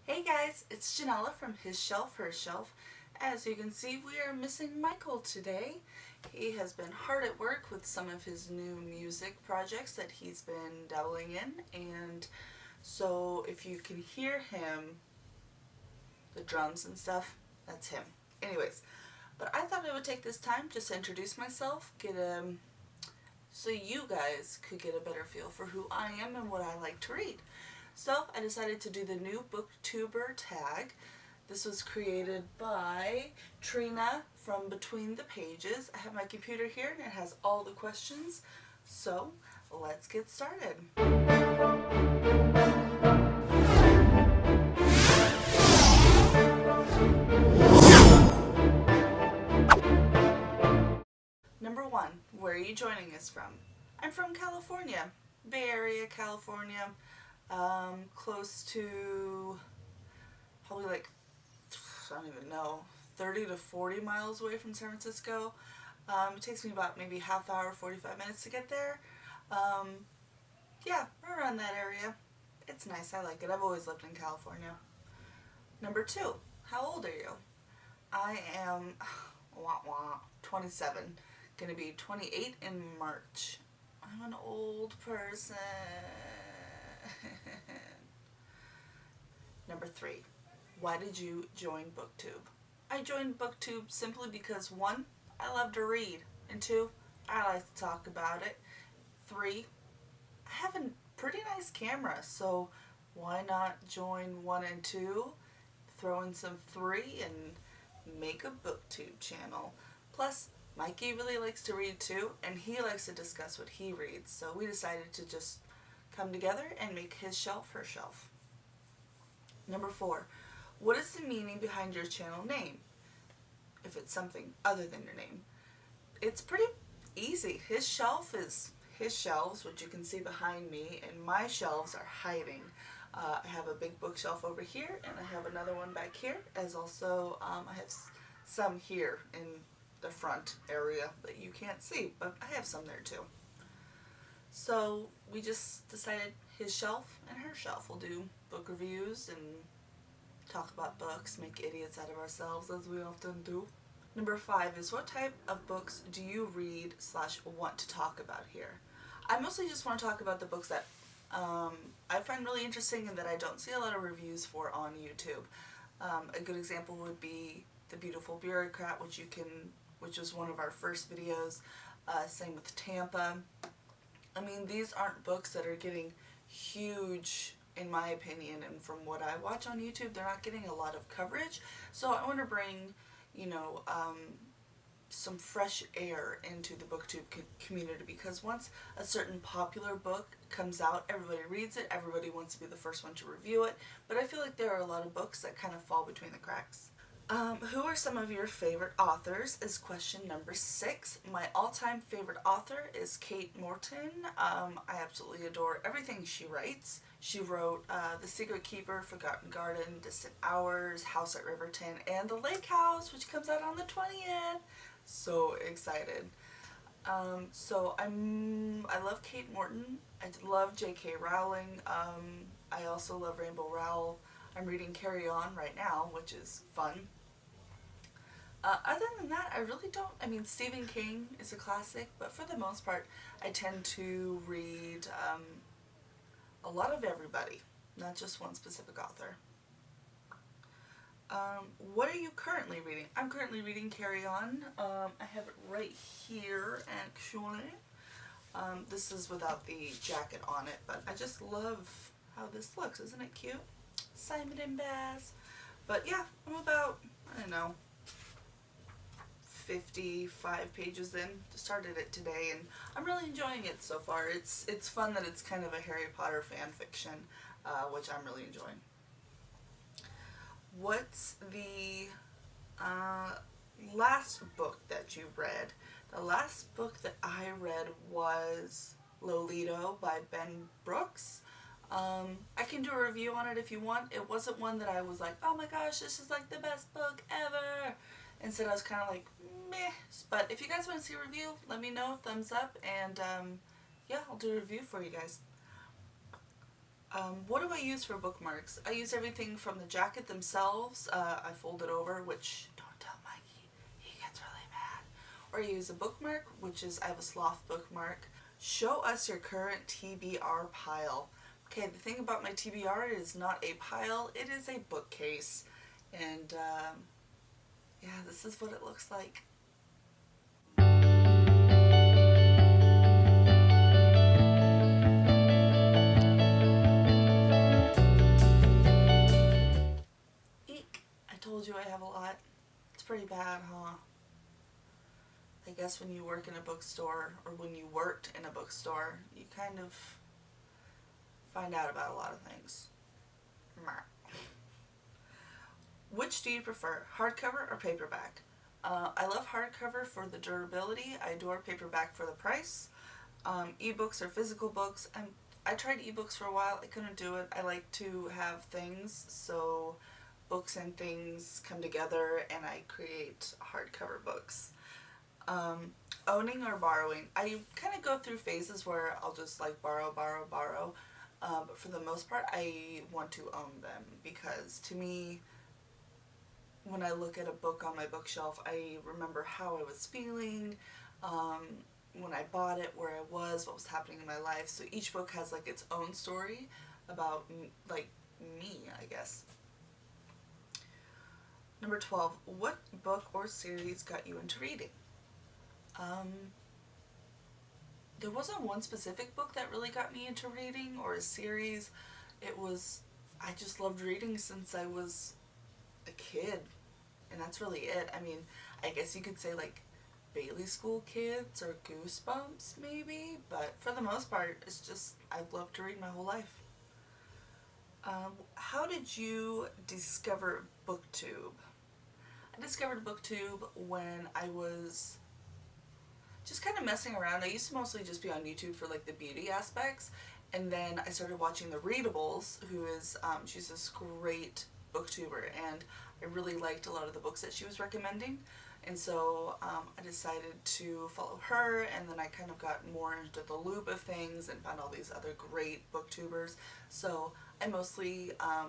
Hey guys, it's Janella from His Shelf, Her Shelf. As you can see, we are missing Michael today. He has been hard at work with some of his new music projects that he's been dabbling in, and so if you can hear him, the drums and stuff, that's him. Anyways, but I thought I would take this time just to introduce myself, so you guys could get a better feel for who I am and what I like to read. So I decided to do the new Booktuber Tag. This was created by Trina from Between the Pages. I have my computer here and it has all the questions. So let's get started. Number 1, where are you joining us from? I'm from California, Bay Area, California, close to probably like, I don't even know, 30 to 40 miles away from San Francisco. It takes me about maybe half hour, 45 minutes to get there. Yeah, we're around that area. It's nice, I like it. I've always lived in California. Number 2, how old are you? I am, 27. Gonna be 28 in March. I'm an old person. Number 3, why did you join Booktube? I joined Booktube simply because 1, I love to read, and 2, I like to talk about it. 3, I have a pretty nice camera, so why not join 1 and 2, throw in some 3, and make a Booktube channel. Plus, Mikey really likes to read too, and he likes to discuss what he reads, so we decided to just come together and make His Shelf, Her Shelf. Number 4, what is the meaning behind your channel name? If it's something other than your name. It's pretty easy. His shelf is his shelves, which you can see behind me, and my shelves are hiding. I have a big bookshelf over here, and I have another one back here, as also I have some here in the front area that you can't see, but I have some there too. So we just decided His Shelf and Her Shelf. We'll do book reviews and talk about books, make idiots out of ourselves as we often do. Number 5 is, what type of books do you read / want to talk about here? I mostly just want to talk about the books that I find really interesting and that I don't see a lot of reviews for on YouTube. A good example would be The Beautiful Bureaucrat, which was one of our first videos. Same with Tampa. I mean, these aren't books that are getting huge, in my opinion, and from what I watch on YouTube, they're not getting a lot of coverage. So I want to bring, some fresh air into the booktube community, because once a certain popular book comes out, everybody reads it, everybody wants to be the first one to review it, but I feel like there are a lot of books that kind of fall between the cracks. Who are some of your favorite authors is question number 6. My all-time favorite author is Kate Morton. I absolutely adore everything she writes. She wrote The Secret Keeper, Forgotten Garden, Distant Hours, House at Riverton, and The Lake House, which comes out on the 20th. So excited. I love Kate Morton. I love J.K. Rowling. I also love Rainbow Rowell. I'm reading Carry On right now, which is fun. Other than that, I really don't. I mean, Stephen King is a classic, but for the most part, I tend to read a lot of everybody, not just one specific author. What are you currently reading? I'm currently reading Carry On. I have it right here, actually. This is without the jacket on it, but I just love how this looks. Isn't it cute? Simon and Baz. But yeah, I'm about, I don't know, 55 pages in. Just started it today, and I'm really enjoying it so far. It's fun that it's kind of a Harry Potter fan fiction, which I'm really enjoying. What's the last book that you read? The last book that I read was Lolito by Ben Brooks. I can do a review on it if you want. It wasn't one that I was like, oh my gosh, this is like the best book ever. Instead, I was kind of like, meh. But if you guys want to see a review, let me know, thumbs up, and yeah, I'll do a review for you guys. What do I use for bookmarks? I use everything from the jacket themselves. I fold it over, which, don't tell Mikey, he gets really mad. Or I use a bookmark, which is, I have a sloth bookmark. Show us your current TBR pile. Okay, the thing about my TBR is not a pile, it is a bookcase. And yeah, this is what it looks like. Eek, I told you I have a lot. It's pretty bad, huh? I guess when you work in a bookstore, or when you worked in a bookstore, you kind of find out about a lot of things. Which do you prefer, hardcover or paperback? I love hardcover for the durability. I adore paperback for the price. Ebooks or physical books. I tried ebooks for a while. I couldn't do it. I like to have things, so books and things come together and I create hardcover books. Owning or borrowing. I kind of go through phases where I'll just like borrow. But for the most part, I want to own them because to me, when I look at a book on my bookshelf, I remember how I was feeling, when I bought it, where I was, what was happening in my life. So each book has like its own story about like me, I guess. Number 12, what book or series got you into reading? There wasn't one specific book that really got me into reading or a series. I just loved reading since I was a kid, and that's really it. I mean, I guess you could say like Bailey School Kids or Goosebumps maybe, but for the most part, it's just I've loved to read my whole life. How did you discover Booktube? I discovered Booktube when I was just kind of messing around. I used to mostly just be on YouTube for like the beauty aspects, and then I started watching the Readables, who is, she's this great booktuber, and I really liked a lot of the books that she was recommending, and so I decided to follow her, and then I kind of got more into the loop of things and found all these other great booktubers. So I mostly, I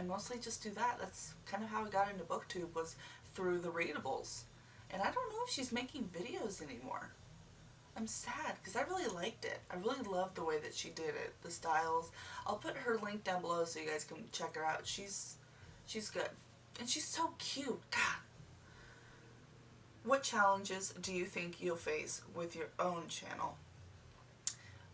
mostly just do that. That's kind of how I got into Booktube, was through the Readables. And I don't know if she's making videos anymore. I'm sad because I really liked it. I really loved the way that she did it, the styles. I'll put her link down below so you guys can check her out. She's good. And she's so cute. God. What challenges do you think you'll face with your own channel?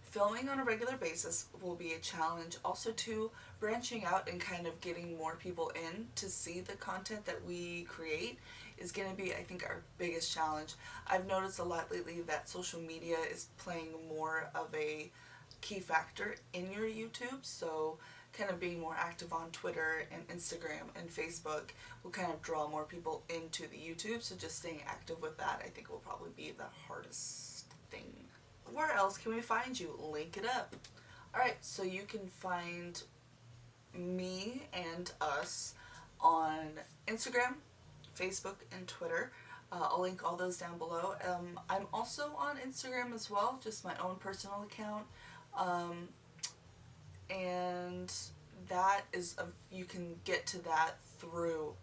Filming on a regular basis will be a challenge. Also too, branching out and kind of getting more people in to see the content that we create is going to be, I think, our biggest challenge. I've noticed a lot lately that social media is playing more of a key factor in your YouTube, so kind of being more active on Twitter and Instagram and Facebook will kind of draw more people into the YouTube, so just staying active with that I think will probably be the hardest thing. Where else can we find you? Link it up. Alright, so you can find me and us on Instagram, Facebook, and Twitter. I'll link all those down below. I'm also on Instagram as well, just my own personal account. And that is, you can get to that through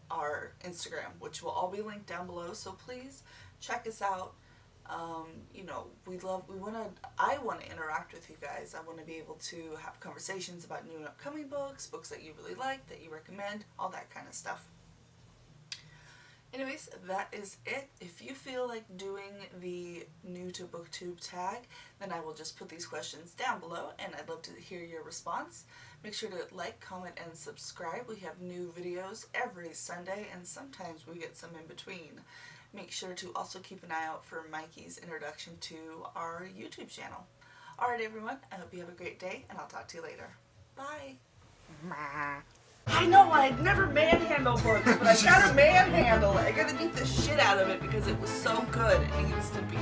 our Instagram, which will all be linked down below, so please check us out. I want to interact with you guys. I want to be able to have conversations about new and upcoming books, books that you really like, that you recommend, all that kind of stuff. Anyways, that is it. If you feel like doing the new to Booktube tag, then I will just put these questions down below, and I'd love to hear your response. Make sure to like, comment, and subscribe. We have new videos every Sunday, and sometimes we get some in between. Make sure to also keep an eye out for Mikey's introduction to our YouTube channel. Alright everyone, I hope you have a great day, and I'll talk to you later. Bye! I know, I'd never manhandle books, but I gotta manhandle it. I gotta beat the shit out of it because it was so good. It needs to be.